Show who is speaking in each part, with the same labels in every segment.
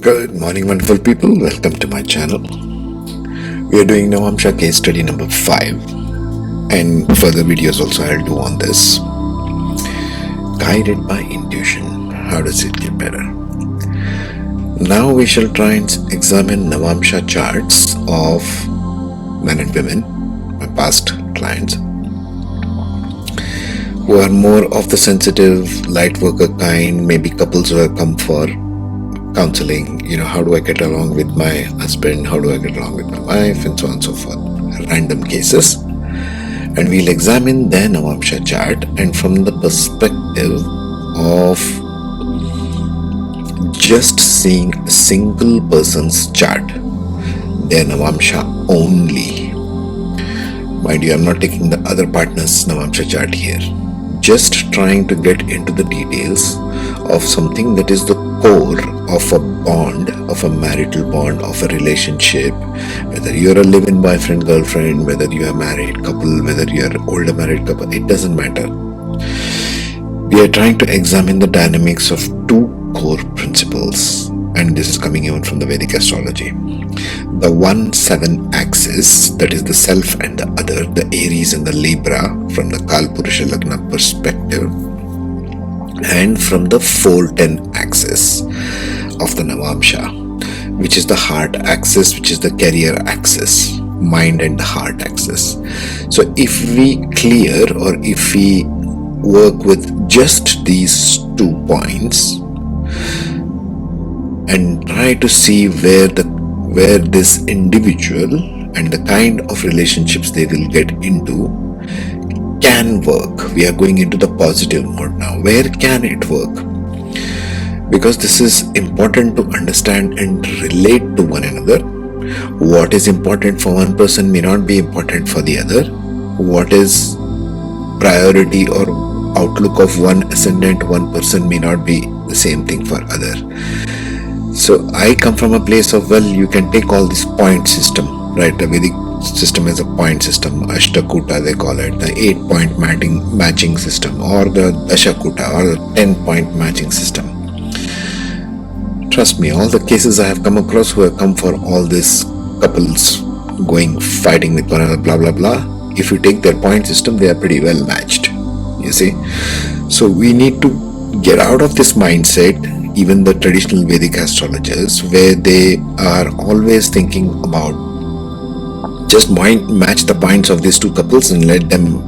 Speaker 1: Good morning, wonderful people. Welcome to my channel. We are doing Navamsha case study number 5, and further videos also I'll do on this. Guided by intuition. How does it get better? Now we shall try and examine Navamsha charts of men and women, my past clients, who are more of the sensitive, light worker kind, maybe couples who have come for counseling, how do I get along with my husband, how do I get along with my wife, and so on and so forth. Random cases. And we'll examine their Navamsha chart, and from the perspective of just seeing a single person's chart, their Navamsha only. Mind you, I'm not taking the other partner's Navamsha chart here. Just trying to get into the details of something that is the core of a bond, of a marital bond, of a relationship, whether you're a live-in boyfriend, girlfriend, whether you're a married couple, whether you're an older married couple, it doesn't matter. We are trying to examine the dynamics of two core principles, and this is coming even from the Vedic astrology. The 1-7 axis, that is the self and the other, the Aries and the Libra, from the Kalpurusha Lagna perspective, and from the 4-10 axis of the Navamsha, which is the heart axis, which is the career axis, mind and the heart axis. So if we clear, or if we work with just these 2 points and try to see where this individual and the kind of relationships they will get into can work. We are going into the positive mode now. Where can it work? Because this is important to understand and relate to one another. What is important for one person may not be important for the other. What is priority or outlook of one ascendant one person may not be the same thing for other. So I come from a place of, you can take all this point system, right? The Vedic system is a point system, Ashtakuta they call it, the 8-point matching system, or the Dashakuta, or the 10-point matching system. Trust me, all the cases I have come across who have come for all these couples fighting with one another, blah blah blah, if you take their point system, they are pretty well matched, you see. So we need to get out of this mindset, even the traditional Vedic astrologers, where they are always thinking about just match the points of these two couples and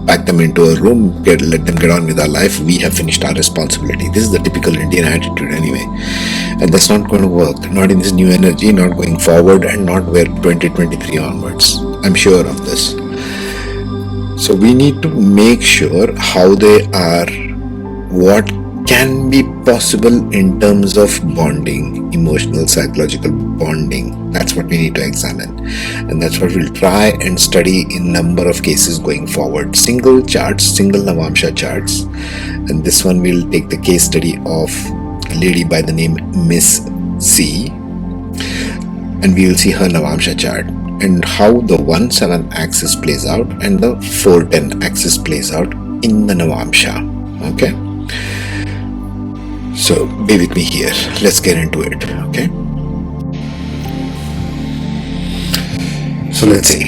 Speaker 1: pack them into a room, let them get on with our life. We have finished our responsibility. This is the typical Indian attitude anyway. And that's not going to work. Not in this new energy, not going forward, and not where 2023 onwards. I'm sure of this. So we need to make sure how they are, what can be possible in terms of bonding, emotional, psychological bonding. That's what we need to examine, and that's what we'll try and study in number of cases going forward. Single charts, single Navamsha charts, and this one we'll take the case study of a lady by the name Miss C, and we will see her Navamsha chart and how the 1-7 axis plays out and the 4-10 axis plays out in the Navamsha. Okay? So be with me here. Let's get into it. Okay. So let's see.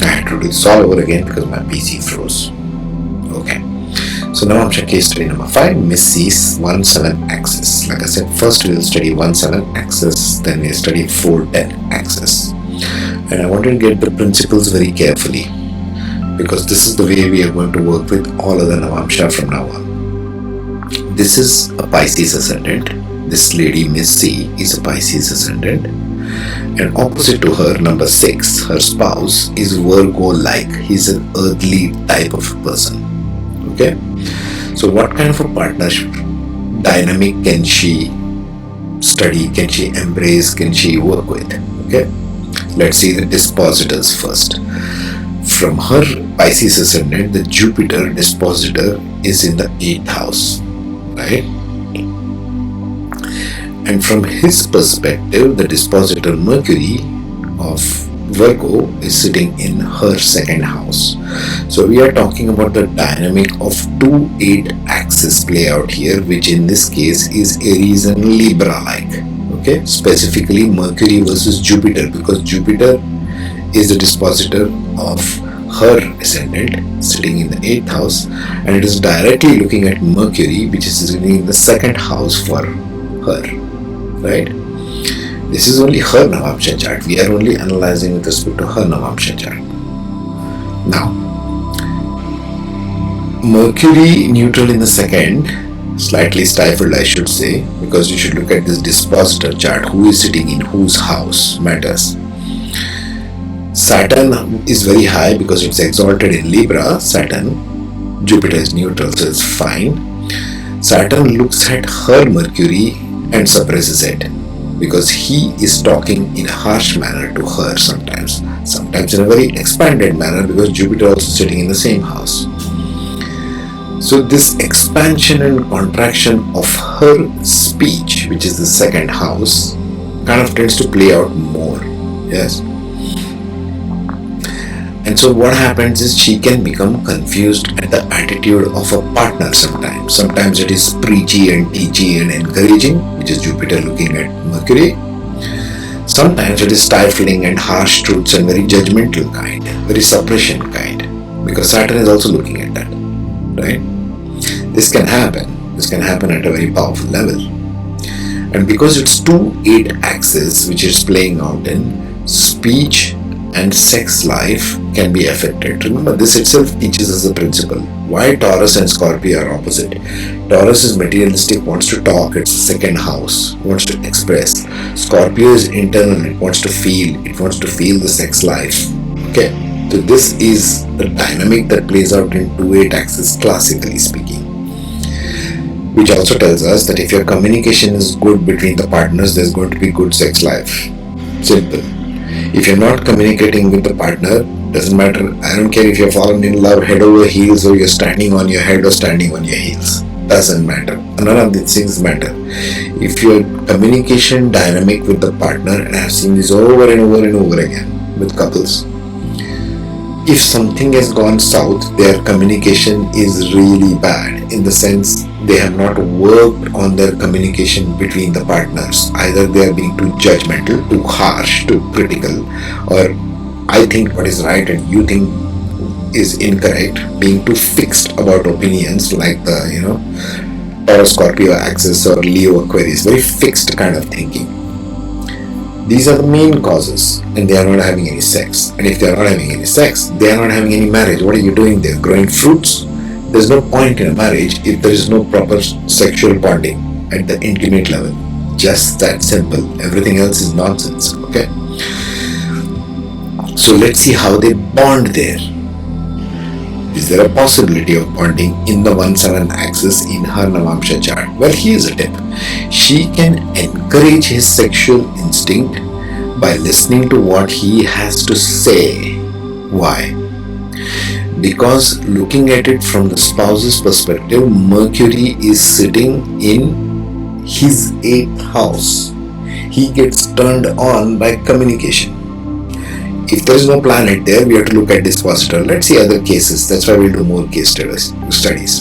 Speaker 1: I had to do this all over again because my PC froze. Okay. So Navamsha case study number 5, Miss C's 1-7 axis. Like I said, first we will study 1-7 axis, then we'll study 4-10 axis. And I want to get the principles very carefully, because this is the way we are going to work with all other Navamsha from now on. This is a Pisces ascendant. This lady, Miss C, is a Pisces ascendant. And opposite to her, number 6, her spouse, is Virgo-like. He's an earthly type of person. Okay? So what kind of a partnership dynamic can she study, can she embrace, can she work with? Okay? Let's see the dispositors first. From her Pisces ascendant, the Jupiter dispositor is in the 8th house. Right? And from his perspective, the dispositor Mercury of Virgo is sitting in her 2nd house. So we are talking about the dynamic of 2-8 axis play out here, which in this case is Aries and Libra like. Okay, specifically Mercury versus Jupiter, because Jupiter is the dispositor of her ascendant sitting in the 8th house, and it is directly looking at Mercury, which is sitting in the 2nd house for her, right? This is only her Navamsha chart. We are only analyzing with respect to her Navamsha chart. Now, Mercury neutral in the 2nd, slightly stifled I should say, because you should look at this dispositor chart. Who is sitting in whose house matters. Saturn is very high because it's exalted in Libra. Saturn, Jupiter is neutral, so it's fine. Saturn looks at her Mercury and suppresses it, because he is talking in a harsh manner to her sometimes in a very expanded manner, because Jupiter also sitting in the same house. So this expansion and contraction of her speech, which is the 2nd house, kind of tends to play out more. Yes. And so what happens is she can become confused at the attitude of a partner sometimes. Sometimes it is preachy and teachy and encouraging, which is Jupiter looking at Mercury. Sometimes it is stifling and harsh truths and very judgmental kind, very suppression kind, because Saturn is also looking at that, right? This can happen. This can happen at a very powerful level. And because it's 2-8 axis, which is playing out in, speech and sex life can be affected. Remember, this itself teaches us the principle. Why Taurus and Scorpio are opposite? Taurus is materialistic, wants to talk, it's the 2nd house, wants to express. Scorpio is internal, it wants to feel the sex life. Okay, so this is the dynamic that plays out in 2-8 axis, classically speaking. Which also tells us that if your communication is good between the partners, there's going to be good sex life. Simple. If you're not communicating with the partner, doesn't matter. I don't care if you're fallen in love head over heels, or you're standing on your head or standing on your heels. Doesn't matter. None of these things matter. If your communication dynamic with the partner, and I've seen this over and over and over again with couples, if something has gone south, their communication is really bad, in the sense they have not worked on their communication between the partners. Either they are being too judgmental, too harsh, too critical, or I think what is right and you think is incorrect, being too fixed about opinions, like the Taurus Scorpio axis or Leo Aquarius, very fixed kind of thinking. These are the main causes, and they are not having any sex. And if they are not having any sex, they are not having any marriage. What are you doing there? Growing fruits? There's no point in a marriage if there is no proper sexual bonding at the intimate level. Just that simple. Everything else is nonsense. Okay? So let's see how they bond there. Is there a possibility of bonding in the 1-7 axis in her Navamsha chart? Well, here's a tip. She can encourage his sexual instinct by listening to what he has to say. Why? Because looking at it from the spouse's perspective, Mercury is sitting in his 8th house. He gets turned on by communication. If there is no planet there, we have to look at dispositor. Let's see other cases. That's why we'll do more case studies.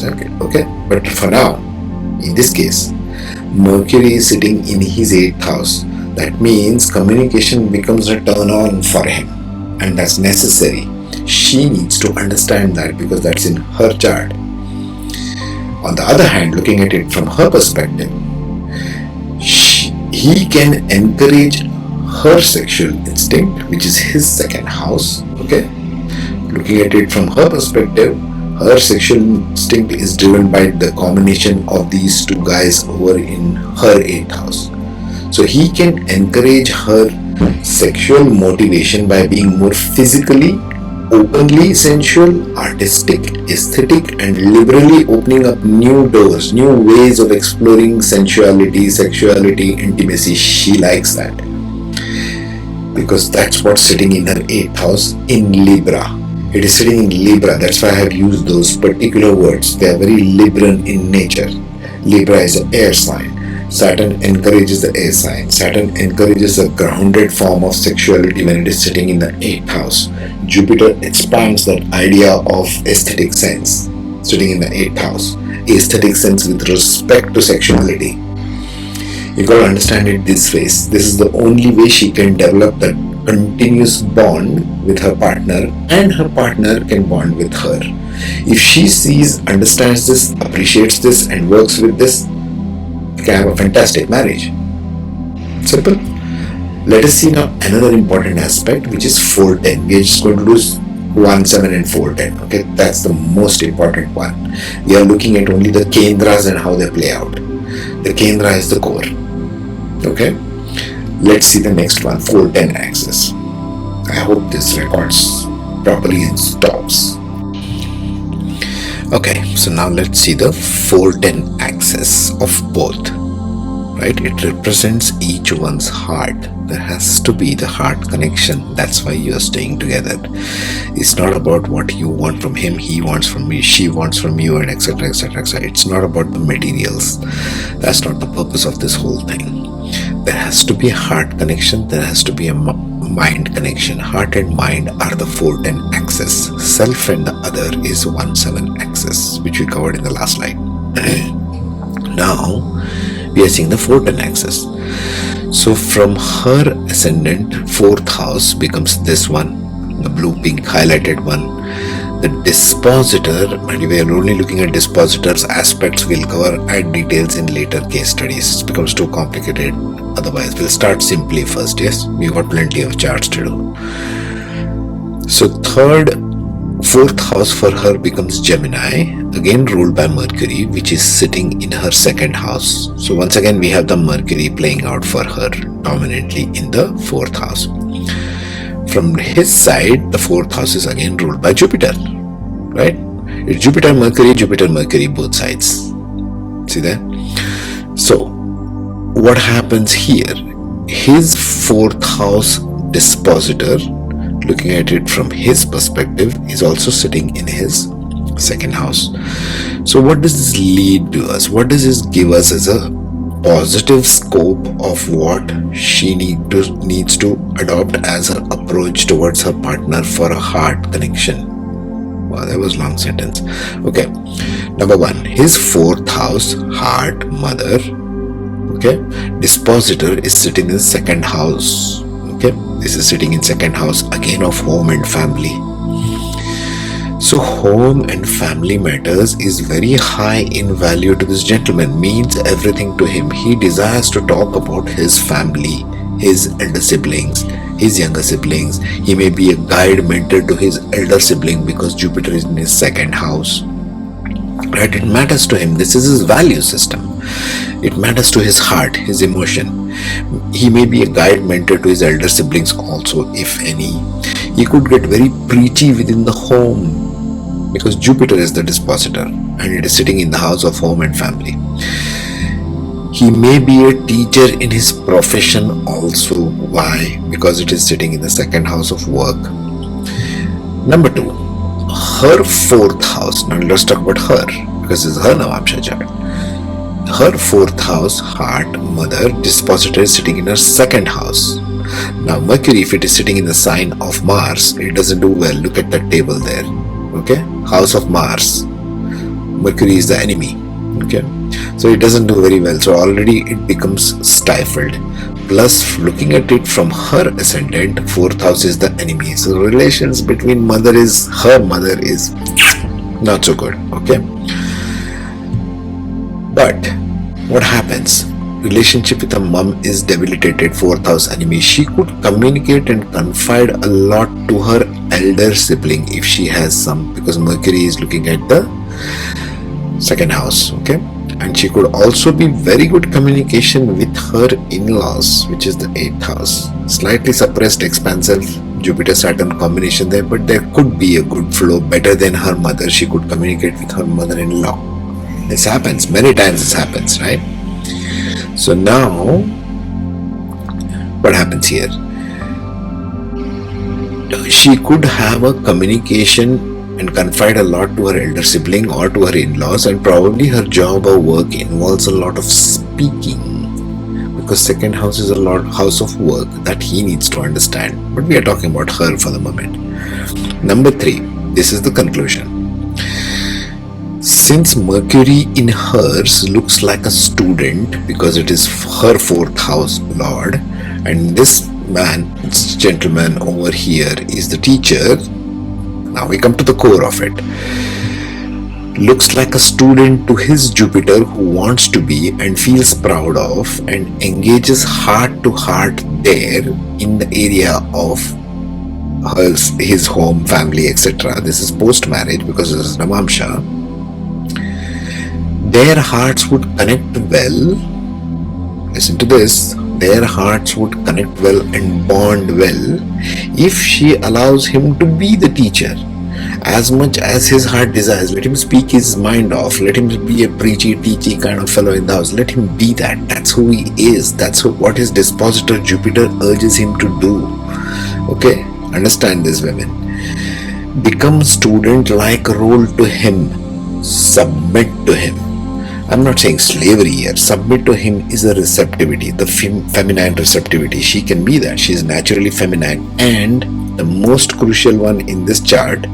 Speaker 1: Okay? But for now, in this case, Mercury is sitting in his 8th house. That means communication becomes a turn on for him. And that's necessary. She needs to understand that, because that's in her chart. On the other hand, looking at it from her perspective, he can encourage her sexual instinct, which is his 2nd house. Okay, looking at it from her perspective, her sexual instinct is driven by the combination of these two guys over in her 8th house. So he can encourage her sexual motivation by being more physically, openly sensual, artistic, aesthetic, and liberally opening up new doors, new ways of exploring sensuality, sexuality, intimacy. She likes that, because that's what's sitting in her 8th house in Libra. It is sitting in Libra. That's why I have used those particular words. They are very Libran in nature. Libra is an air sign. Saturn encourages the air sign. Saturn encourages a grounded form of sexuality when it is sitting in the 8th house. Jupiter expands that idea of aesthetic sense, sitting in the 8th house. Aesthetic sense with respect to sexuality. You got to understand it this way. This is the only way she can develop that continuous bond with her partner, and her partner can bond with her. If she sees, understands this, appreciates this, and works with this, you can have a fantastic marriage. Simple. Let us see now another important aspect, which is 410. We are just going to do 1, 7 and 410. Okay, that's the most important one. We are looking at only the kendras and how they play out. The kendra is the core. Okay, let's see the next one, 410 axis. I hope this records properly and stops. Okay, so now let's see the 410 axis of both. Right, it represents each one's heart. There has to be the heart connection. That's why you are staying together. It's not about what you want from him, he wants from me, she wants from you, and etc, etc, etc. It's not about the materials. That's not the purpose of this whole thing. There has to be a heart connection. There has to be a mind connection. Heart and mind are the 410 axis. Self and the other is 1-7 axis, which we covered in the last slide. Now we are seeing the 410 axis. So from her ascendant, 4th house becomes this one, the blue pink highlighted one. The dispositor, and we are only looking at dispositors aspects. We'll cover add details in later case studies. It becomes too complicated otherwise. We'll start simply first. Yes, we've got plenty of charts to do. So 4th house for her becomes Gemini, again ruled by Mercury, which is sitting in her 2nd house. So once again we have the Mercury playing out for her dominantly in the 4th house. From his side, the 4th house is again ruled by Jupiter, right? It's Jupiter, Mercury, both sides. See that? So what happens here? His 4th house dispositor, looking at it from his perspective, is also sitting in his 2nd house. So what does this lead to us? What does this give us as a positive scope of what she needs to adopt as her approach towards her partner for a heart connection? Wow, that was a long sentence. Okay, number 1, his 4th house, heart, mother. Okay, dispositor is sitting in 2nd house. Okay, this is sitting in 2nd house again of home and family. So home and family matters is very high in value to this gentleman, means everything to him. He desires to talk about his family, his elder siblings, his younger siblings. He may be a guide, mentor to his elder sibling because Jupiter is in his 2nd house. Right? It matters to him. This is his value system. It matters to his heart, his emotion. He may be a guide, mentor to his elder siblings also, if any. He could get very preachy within the home because Jupiter is the dispositor and it is sitting in the house of home and family. He may be a teacher in his profession also. Why? Because it is sitting in the 2nd house of work. Number 2, her 4th house. Now let's talk about her because this is her Navamsha chart. Her 4th house, heart, mother, dispositor is sitting in her 2nd house. Now Mercury, if it is sitting in the sign of Mars, it doesn't do well. Look at that table there. Okay, house of Mars. Mercury is the enemy. Okay, so it doesn't do very well. So already it becomes stifled. Plus, looking at it from her ascendant, 4th house is the enemy. So relations between her mother is not so good. Okay, but what happens? Relationship with her mom is debilitated, 4th house enemy. She could communicate and confide a lot to her elder sibling if she has some, because Mercury is looking at the 2nd house. Okay, and she could also be very good communication with her in-laws, which is the 8th house. Slightly suppressed, expansive Jupiter-Saturn combination there, but there could be a good flow, better than her mother. She could communicate with her mother-in-law. This happens, many times this happens, right? So now, what happens here? She could have a communication and confide a lot to her elder sibling or to her in-laws, and probably her job or work involves a lot of speaking, because 2nd house is a house of work that he needs to understand. But we are talking about her for the moment. Number 3, this is the conclusion. Since Mercury in hers looks like a student because it is her fourth house lord, and this man, this gentleman over here is the teacher. Now we come to the core of it. Looks like a student to his Jupiter who wants to be and feels proud of and engages heart to heart there in the area of his home, family, etc. This is post marriage because this is Navamsha. Their hearts would connect well. Listen to this. Their hearts would connect well and bond well if she allows him to be the teacher. As much as his heart desires, let him speak his mind off. Let him be a preachy, teachy kind of fellow in the house. Let him be that. That's who he is. That's what his dispositor Jupiter urges him to do. Okay? Understand this, women. Become student-like role to him. Submit to him. I'm not saying slavery here. Submit to him is a receptivity, the feminine receptivity. She can be that. She is naturally feminine. And the most crucial one in this chart,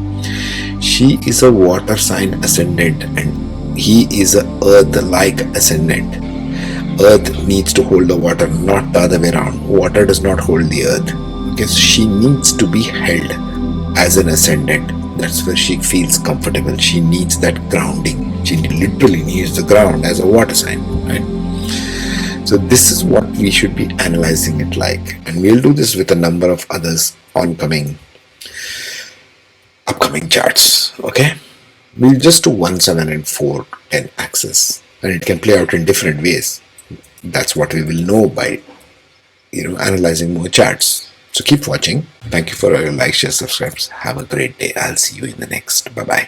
Speaker 1: she is a water sign ascendant and he is a earth-like ascendant. Earth needs to hold the water, not the other way around. Water does not hold the earth. Because she needs to be held as an ascendant. That's where she feels comfortable. She needs that grounding. She literally needs the ground as a water sign, right? So this is what we should be analyzing it like. And we'll do this with a number of others upcoming charts, okay? We'll just do 1, 7 and 4, 10 axis. And it can play out in different ways. That's what we will know by, analyzing more charts. So keep watching. Thank you for your like, share, subscribe. Have a great day. I'll see you in the next. Bye-bye.